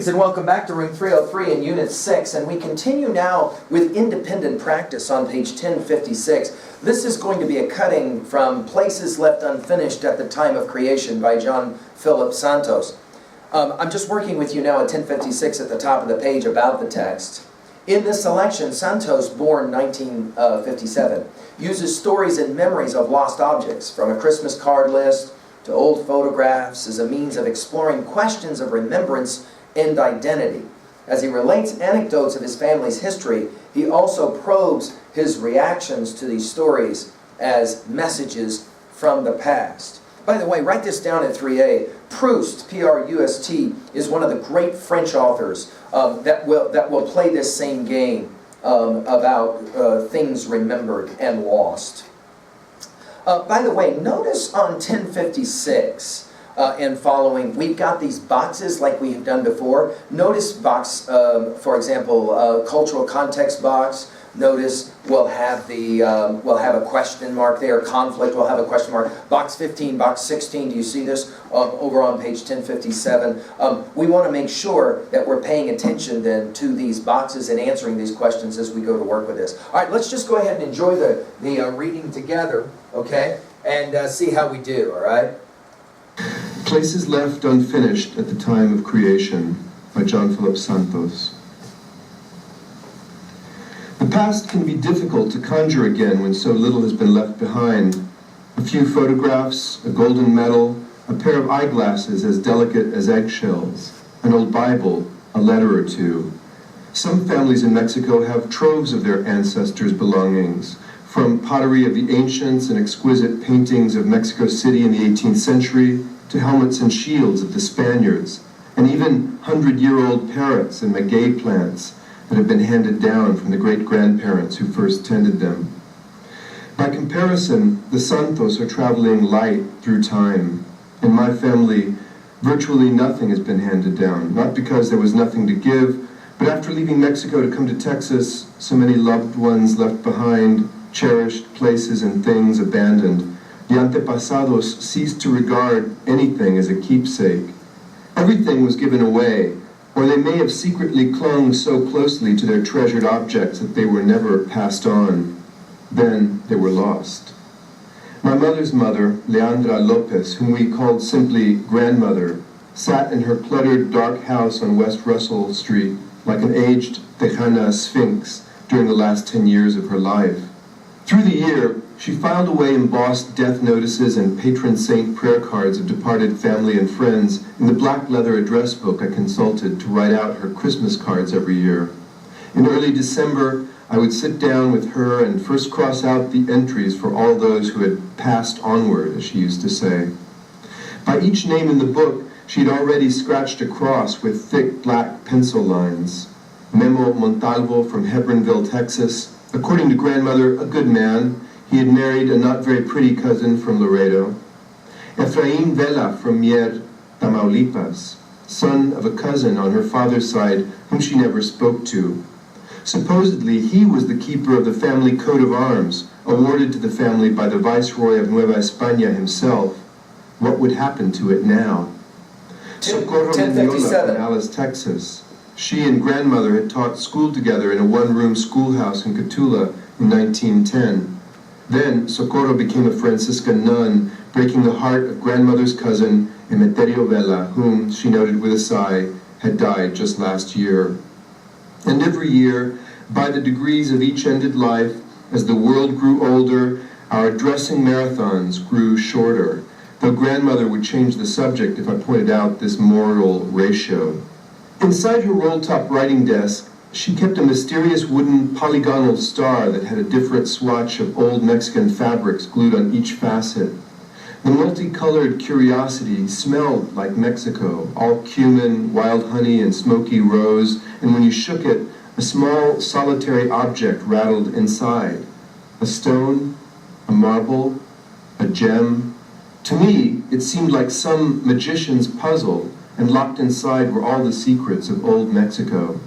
Greetings and welcome back to room 303 in Unit 6, and we continue now with independent practice on page 1056. This is going to be a cutting from Places Left Unfinished at the Time of Creation by Phillip Santos. I'm just working with you now at 1056 at the top of the page about the text. In this selection, Santos, born 1957, uses stories and memories of lost objects, from a Christmas card list to old photographs, as a means of exploring questions of remembrance and identity. As he relates anecdotes of his family's history, he also probes his reactions to these stories as messages from the past. By the way, write this down at 3A. Proust, P-R-U-S-T, is one of the great French authors that will play this same game about things remembered and lost. By the way, notice on 1056 and following, we've got these boxes like we have done before. Notice box, for example, cultural context box. Notice we'll have a question mark there. Conflict, we'll have a question mark. Box 15, box 16, do you see this over on page 1057? We want to make sure that we're paying attention then to these boxes and answering these questions as we go to work with this. All right, let's just go ahead and enjoy the reading together, okay? And see how we do, all right? Places Left Unfinished at the Time of Creation by Phillip Santos. The past can be difficult to conjure again when so little has been left behind. A few photographs, a golden medal, a pair of eyeglasses as delicate as eggshells, an old Bible, a letter or two. Some families in Mexico have troves of their ancestors' belongings, from pottery of the ancients and exquisite paintings of Mexico City in the 18th century to helmets and shields of the Spaniards, and even 100-year-old parrots and McGee plants that have been handed down from the great-grandparents who first tended them. By comparison, the Santos are traveling light through time. In my family, virtually nothing has been handed down, not because there was nothing to give, but after leaving Mexico to come to Texas, so many loved ones left behind, cherished places and things abandoned. The antepasados ceased to regard anything as a keepsake. Everything was given away, or they may have secretly clung so closely to their treasured objects that they were never passed on. Then they were lost. My mother's mother, Leandra Lopez, whom we called simply grandmother, sat in her cluttered dark house on West Russell Street like an aged Tejana sphinx during the last 10 years of her life. Through the year, she filed away embossed death notices and patron saint prayer cards of departed family and friends in the black leather address book I consulted to write out her Christmas cards every year. In early December, I would sit down with her and first cross out the entries for all those who had passed onward, as she used to say. By each name in the book, she had already scratched a cross with thick black pencil lines. Memo Montalvo from Hebronville, Texas. According to grandmother, a good man. He had married a not very pretty cousin from Laredo. Efraín Vela from Mier, Tamaulipas, son of a cousin on her father's side whom she never spoke to. Supposedly, he was the keeper of the family coat of arms, awarded to the family by the Viceroy of Nueva España himself. What would happen to it now? Socorro Mendiola from Alice, Texas. She and grandmother had taught school together in a one-room schoolhouse in Catula in 1910. Then, Socorro became a Franciscan nun, breaking the heart of grandmother's cousin, Emeterio Vela, whom, she noted with a sigh, had died just last year. And every year, by the degrees of each ended life, as the world grew older, our dressing marathons grew shorter, though grandmother would change the subject if I pointed out this moral ratio. Inside her roll-top writing desk, she kept a mysterious wooden polygonal star that had a different swatch of old Mexican fabrics glued on each facet. The multicolored curiosity smelled like Mexico, all cumin, wild honey, and smoky rose, and when you shook it, a small solitary object rattled inside. A stone, a marble, a gem. To me, it seemed like some magician's puzzle, and locked inside were all the secrets of old Mexico.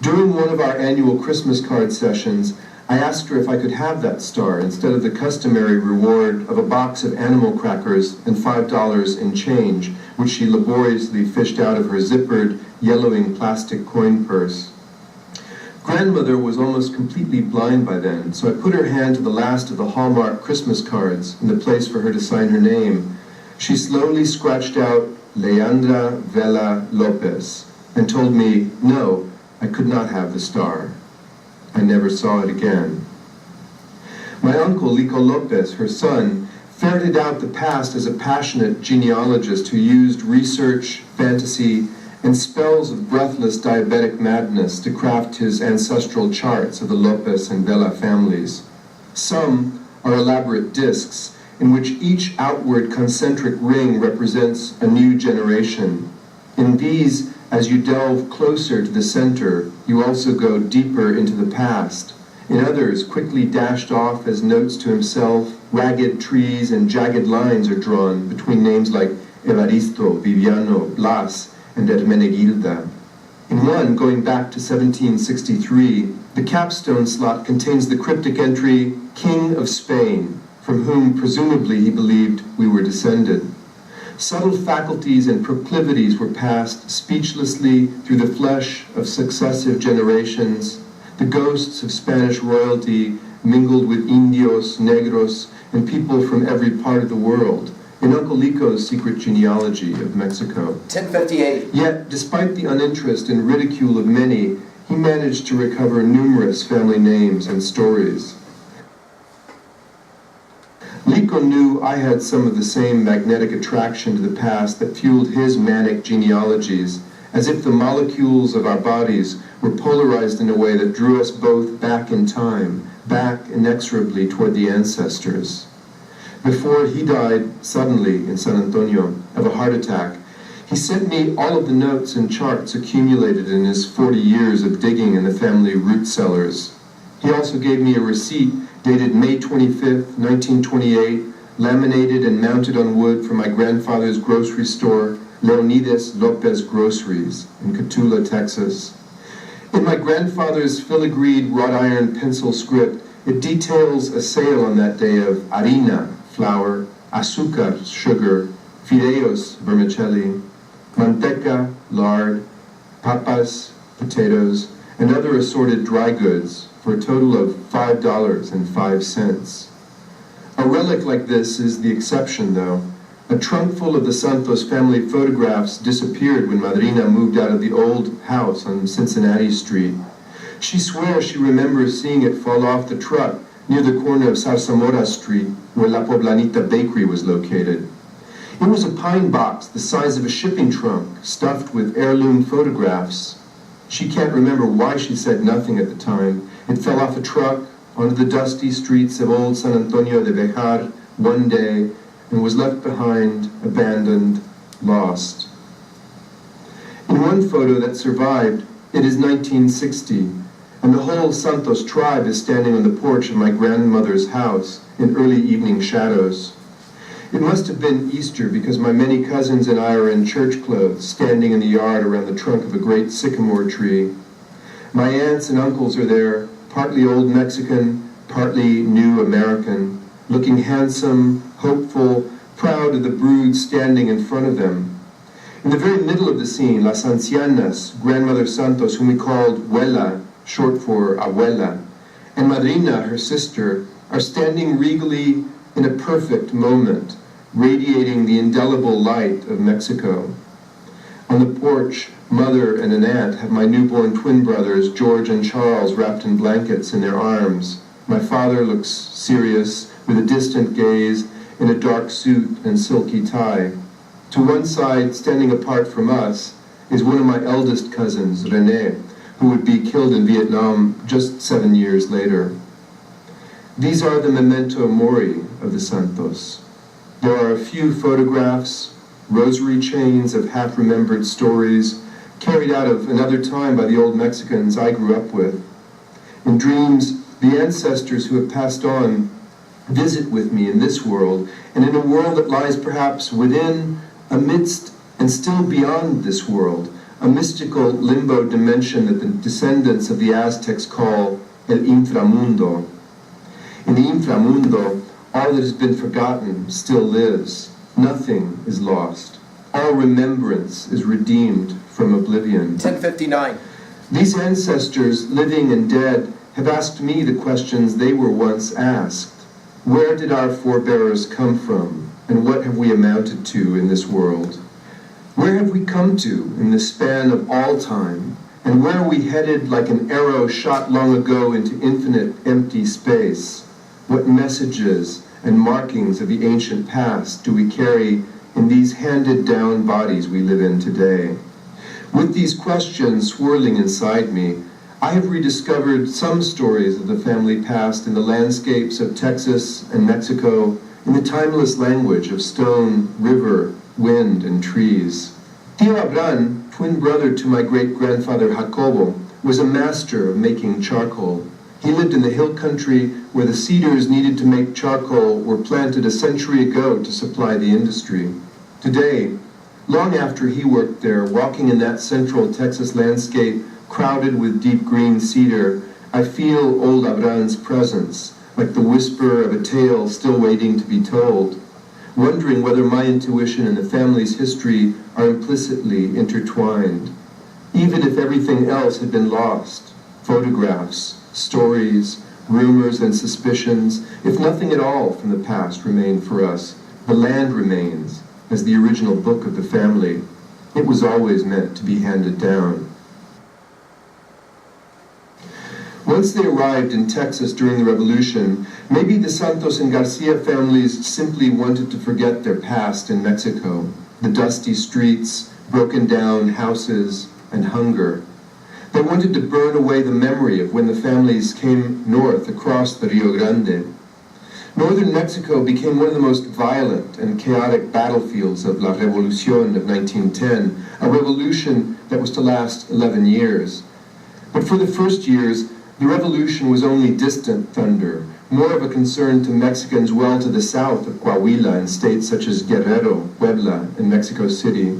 During one of our annual Christmas card sessions, I asked her if I could have that star instead of the customary reward of a box of animal crackers and $5 in change, which she laboriously fished out of her zippered yellowing plastic coin purse. Grandmother was almost completely blind by then, so I put her hand to the last of the Hallmark Christmas cards in the place for her to sign her name. She slowly scratched out Leandra Vela Lopez and told me, no, I could not have the star. I never saw it again. My uncle, Lico Lopez, her son, ferreted out the past as a passionate genealogist who used research, fantasy, and spells of breathless diabetic madness to craft his ancestral charts of the Lopez and Vela families. Some are elaborate discs in which each outward concentric ring represents a new generation. In these, as you delve closer to the center, you also go deeper into the past. In others, quickly dashed off as notes to himself, ragged trees and jagged lines are drawn between names like Evaristo, Viviano, Blas, and Hermenegilda. In one, going back to 1763, the capstone slot contains the cryptic entry, King of Spain, from whom presumably he believed we were descended. Subtle faculties and proclivities were passed speechlessly through the flesh of successive generations. The ghosts of Spanish royalty mingled with Indios, Negros, and people from every part of the world in Uncle Lico's secret genealogy of Mexico. 1058. Yet, despite the uninterest and ridicule of many, he managed to recover numerous family names and stories. Lico knew I had some of the same magnetic attraction to the past that fueled his manic genealogies, as if the molecules of our bodies were polarized in a way that drew us both back in time, back inexorably toward the ancestors. Before he died suddenly in San Antonio of a heart attack, he sent me all of the notes and charts accumulated in his 40 years of digging in the family root cellars. He also gave me a receipt dated May 25th, 1928, laminated and mounted on wood from my grandfather's grocery store, Leonidas Lopez Groceries, in Cotulla, Texas. In my grandfather's filigreed wrought iron pencil script, it details a sale on that day of harina, flour, azúcar, sugar, fideos, vermicelli, manteca, lard, papas, potatoes, and other assorted dry goods for a total of $5.05. A relic like this is the exception, though. A trunk full of the Santos family photographs disappeared when Madrina moved out of the old house on Cincinnati Street. She swears she remembers seeing it fall off the truck near the corner of Zarzamora Street, where La Poblanita Bakery was located. It was a pine box the size of a shipping trunk, stuffed with heirloom photographs. She can't remember why she said nothing at the time. It fell off a truck onto the dusty streets of old San Antonio de Bejar one day and was left behind, abandoned, lost. In one photo that survived, it is 1960, and the whole Santos tribe is standing on the porch of my grandmother's house in early evening shadows. It must have been Easter because my many cousins and I are in church clothes, standing in the yard around the trunk of a great sycamore tree. My aunts and uncles are there, partly old Mexican, partly new American, looking handsome, hopeful, proud of the brood standing in front of them. In the very middle of the scene, Las Ancianas, Grandmother Santos, whom we called Huela, short for Abuela, and Madrina, her sister, are standing regally in a perfect moment, radiating the indelible light of Mexico. On the porch, Mother and an aunt have my newborn twin brothers, George and Charles, wrapped in blankets in their arms. My father looks serious, with a distant gaze, in a dark suit and silky tie. To one side, standing apart from us, is one of my eldest cousins, René, who would be killed in Vietnam just 7 years later. These are the memento mori of the Santos. There are a few photographs, rosary chains of half-remembered stories, carried out of another time by the old Mexicans I grew up with. In dreams, the ancestors who have passed on visit with me in this world, and in a world that lies perhaps within, amidst, and still beyond this world, a mystical limbo dimension that the descendants of the Aztecs call el inframundo. In the inframundo, all that has been forgotten still lives. Nothing is lost. All remembrance is redeemed from oblivion. 1059. These ancestors, living and dead, have asked me the questions they were once asked. Where did our forebears come from, and what have we amounted to in this world? Where have we come to in the span of all time, and where are we headed like an arrow shot long ago into infinite empty space? What messages and markings of the ancient past do we carry in these handed-down bodies we live in today? With these questions swirling inside me, I have rediscovered some stories of the family past in the landscapes of Texas and Mexico, in the timeless language of stone, river, wind, and trees. Tío Abraham, twin brother to my great-grandfather Jacobo, was a master of making charcoal. He lived in the hill country where the cedars needed to make charcoal were planted a century ago to supply the industry. Today, long after he worked there, walking in that central Texas landscape crowded with deep green cedar, I feel old Abraham's presence, like the whisper of a tale still waiting to be told, wondering whether my intuition and the family's history are implicitly intertwined. Even if everything else had been lost, photographs, stories, rumors, and suspicions, if nothing at all from the past remained for us, the land remains as the original book of the family. It was always meant to be handed down. Once they arrived in Texas during the Revolution, maybe the Santos and Garcia families simply wanted to forget their past in Mexico, the dusty streets, broken down houses, and hunger. They wanted to burn away the memory of when the families came north across the Rio Grande. Northern Mexico became one of the most violent and chaotic battlefields of La Revolución of 1910, a revolution that was to last 11 years. But for the first years, the revolution was only distant thunder, more of a concern to Mexicans well to the south of Coahuila in states such as Guerrero, Puebla, and Mexico City.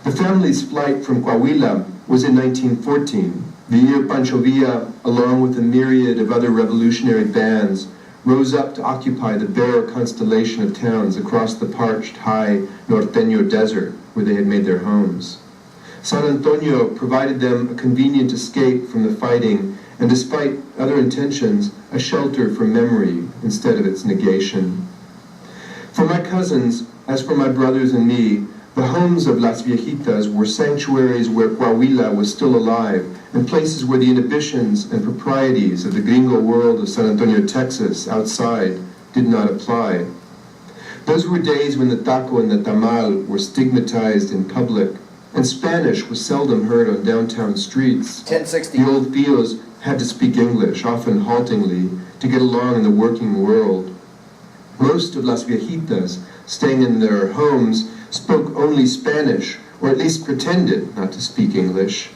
The family's flight from Coahuila was in 1914, the year Pancho Villa, along with a myriad of other revolutionary bands, rose up to occupy the bare constellation of towns across the parched, high Norteño desert where they had made their homes. San Antonio provided them a convenient escape from the fighting and, despite other intentions, a shelter from memory instead of its negation. For my cousins, as for my brothers and me, the homes of Las Viejitas were sanctuaries where Coahuila was still alive, and places where the inhibitions and proprieties of the gringo world of San Antonio, Texas, outside, did not apply. Those were days when the taco and the tamal were stigmatized in public, and Spanish was seldom heard on downtown streets. 1060. The old tios had to speak English, often haltingly, to get along in the working world. Most of Las Viejitas, staying in their homes, spoke only Spanish, or at least pretended not to speak English.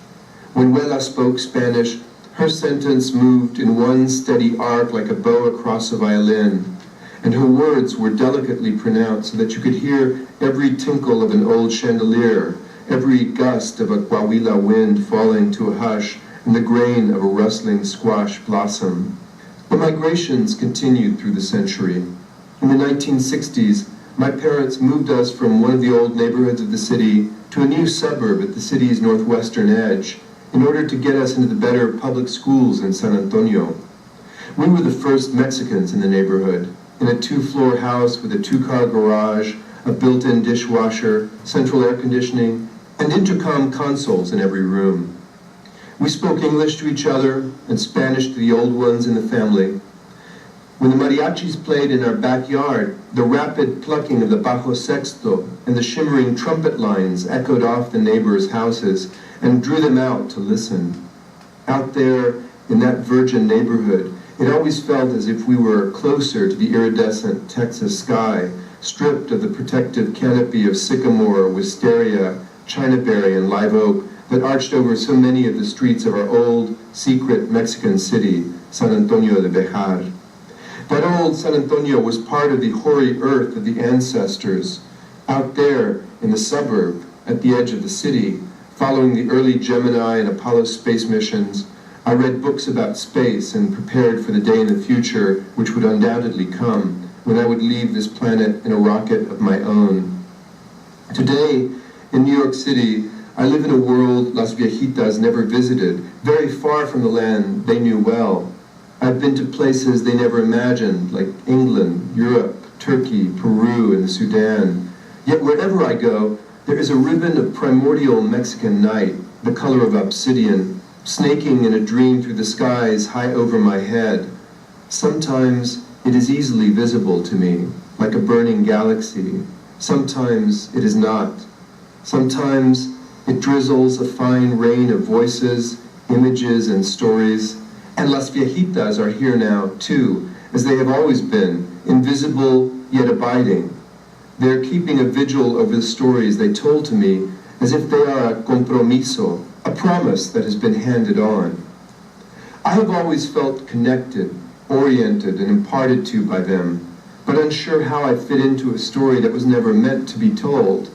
When Huela spoke Spanish, her sentence moved in one steady arc like a bow across a violin, and her words were delicately pronounced so that you could hear every tinkle of an old chandelier, every gust of a Coahuila wind falling to a hush, and the grain of a rustling squash blossom. The migrations continued through the century. In the 1960s, my parents moved us from one of the old neighborhoods of the city to a new suburb at the city's northwestern edge in order to get us into the better public schools in San Antonio. We were the first Mexicans in the neighborhood, in a 2-floor house with a 2-car garage, a built-in dishwasher, central air conditioning, and intercom consoles in every room. We spoke English to each other and Spanish to the old ones in the family. When the mariachis played in our backyard, the rapid plucking of the bajo sexto and the shimmering trumpet lines echoed off the neighbors' houses and drew them out to listen. Out there in that virgin neighborhood, it always felt as if we were closer to the iridescent Texas sky, stripped of the protective canopy of sycamore, wisteria, chinaberry, and live oak that arched over so many of the streets of our old, secret Mexican city, San Antonio de Bejar. That old San Antonio was part of the hoary earth of the ancestors. Out there in the suburb, at the edge of the city, following the early Gemini and Apollo space missions, I read books about space and prepared for the day in the future which would undoubtedly come, when I would leave this planet in a rocket of my own. Today, in New York City, I live in a world Las Viejitas never visited, very far from the land they knew well. I've been to places they never imagined, like England, Europe, Turkey, Peru, and the Sudan. Yet wherever I go, there is a ribbon of primordial Mexican night, the color of obsidian, snaking in a dream through the skies high over my head. Sometimes it is easily visible to me, like a burning galaxy. Sometimes it is not. Sometimes it drizzles a fine rain of voices, images, and stories. And Las Viejitas are here now, too, as they have always been, invisible yet abiding. They are keeping a vigil over the stories they told to me as if they are a compromiso, a promise that has been handed on. I have always felt connected, oriented, and imparted to by them, but unsure how I fit into a story that was never meant to be told.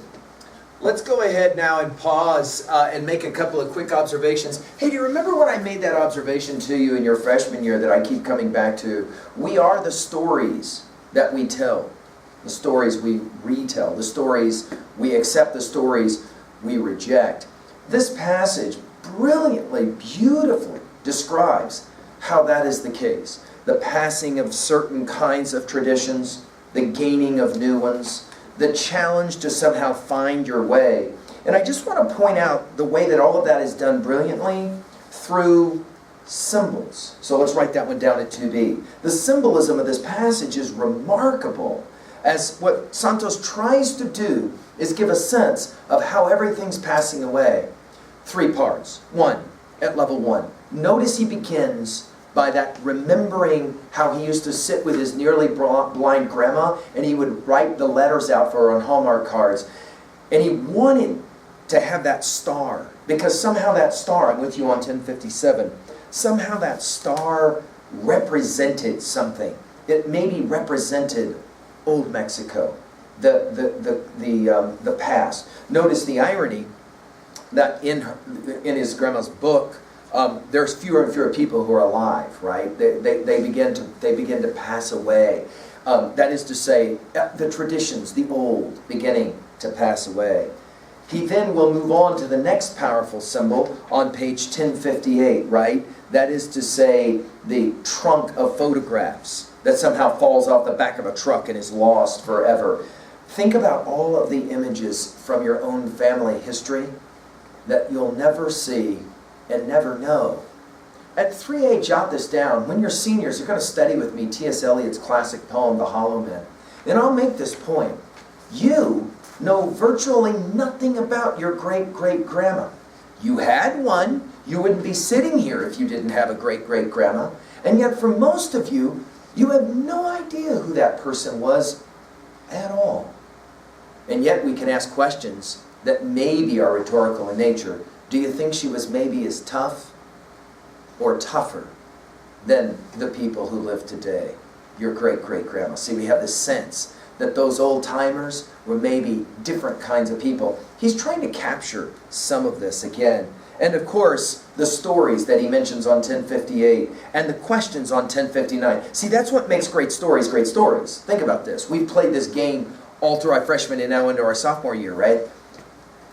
Let's go ahead now and pause and make a couple of quick observations. Hey, do you remember when I made that observation to you in your freshman year that I keep coming back to? We are the stories that we tell, the stories we retell, the stories we accept, the stories we reject. This passage brilliantly, beautifully describes how that is the case. The passing of certain kinds of traditions, the gaining of new ones, the challenge to somehow find your way. And I just want to point out the way that all of that is done brilliantly through symbols. So let's write that one down at 2b. The symbolism of this passage is remarkable, as what Santos tries to do is give a sense of how everything's passing away. 3 parts. 1, at level 1. Notice he begins by that remembering how he used to sit with his nearly blind grandma and he would write the letters out for her on Hallmark cards. And he wanted to have that star, because somehow that star, I'm with you on 1057, somehow that star represented something. It maybe represented old Mexico, the past. Notice the irony that in his grandma's book, there's fewer and fewer people who are alive, right? They begin to pass away. That is to say, the traditions, the old, beginning to pass away. He then will move on to the next powerful symbol on page 1058, right? That is to say, the trunk of photographs that somehow falls off the back of a truck and is lost forever. Think about all of the images from your own family history that you'll never see and never know. At 3A, jot this down. When you're seniors, you're going to study with me T.S. Eliot's classic poem, The Hollow Men. And I'll make this point. You know virtually nothing about your great-great-grandma. You had one. You wouldn't be sitting here if you didn't have a great-great-grandma. And yet for most of you, you have no idea who that person was at all. And yet we can ask questions that maybe are rhetorical in nature. Do you think she was maybe as tough or tougher than the people who live today? Your great-great-grandma. See, we have this sense that those old-timers were maybe different kinds of people. He's trying to capture some of this again. And of course, the stories that he mentions on 1058 and the questions on 1059. See, that's what makes great stories great stories. Think about this. We've played this game all through our freshman and now into our sophomore year, right?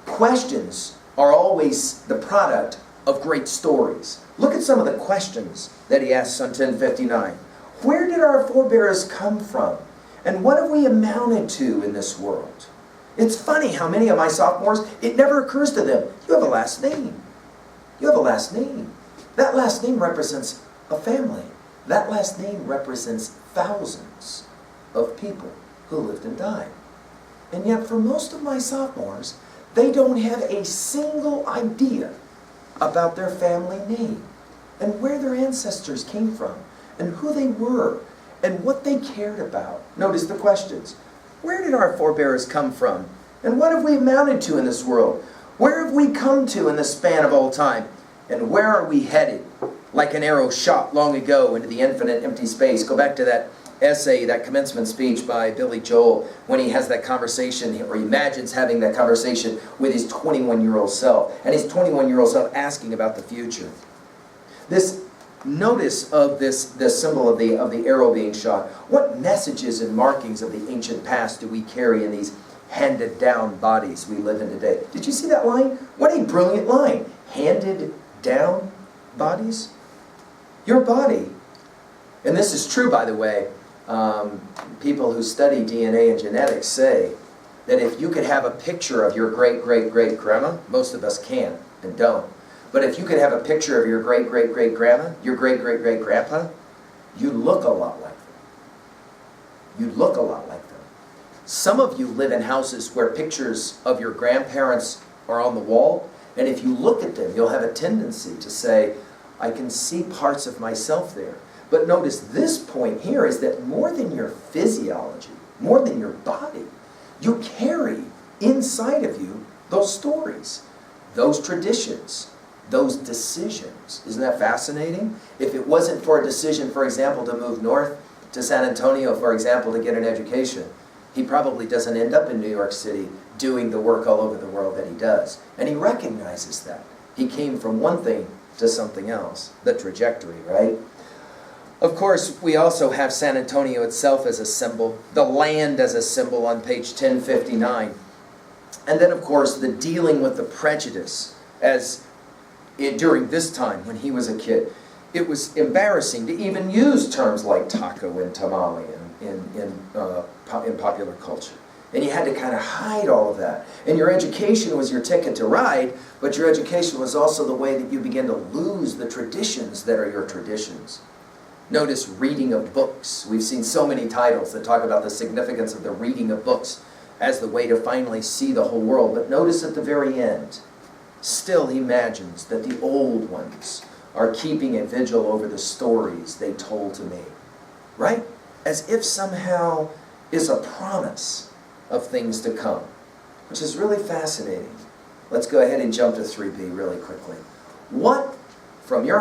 Questions are always the product of great stories. Look at some of the questions that he asks on 1059. Where did our forebears come from? And what have we amounted to in this world? It's funny how many of my sophomores, it never occurs to them, you have a last name. You have a last name. That last name represents a family. That last name represents thousands of people who lived and died. And yet for most of my sophomores, they don't have a single idea about their family name and where their ancestors came from and who they were and what they cared about. Notice the questions. Where did our forebears come from? And what have we amounted to in this world? Where have we come to in the span of all time? And where are we headed? Like an arrow shot long ago into the infinite empty space. Go back to that essay, that commencement speech by Billy Joel, when he has that conversation, or he imagines having that conversation with his 21-year-old self. And his 21-year-old self asking about the future. This notice of this symbol of the arrow being shot. What messages and markings of the ancient past do we carry in these handed down bodies we live in today. Did you see that line? What a brilliant line. Handed down bodies? Your body. And this is true, by the way. People who study DNA and genetics say that if you could have a picture of your great-great-great-grandma, most of us can't and don't, but if you could have a picture of your great-great-great-grandma, your great-great-great-grandpa, you look a lot like them. You look a lot like them. Some of you live in houses where pictures of your grandparents are on the wall, and if you look at them, you'll have a tendency to say, I can see parts of myself there. But notice this point here is that more than your physiology, more than your body, you carry inside of you those stories, those traditions, those decisions. Isn't that fascinating? If it wasn't for a decision, for example, to move north to San Antonio, for example, to get an education, he probably doesn't end up in New York City doing the work all over the world that he does. And he recognizes that. He came from one thing to something else, the trajectory, right? Of course, we also have San Antonio itself as a symbol, the land as a symbol on page 1059. And then, of course, the dealing with the prejudice during this time when he was a kid. It was embarrassing to even use terms like taco and tamale in popular culture. And you had to kind of hide all of that. And your education was your ticket to ride, but your education was also the way that you began to lose the traditions that are your traditions. Notice reading of books. We've seen so many titles that talk about the significance of the reading of books as the way to finally see the whole world. But notice at the very end, still he imagines that the old ones are keeping a vigil over the stories they told to me. Right? As if somehow is a promise of things to come, which is really fascinating. Let's go ahead and jump to 3B really quickly. What from your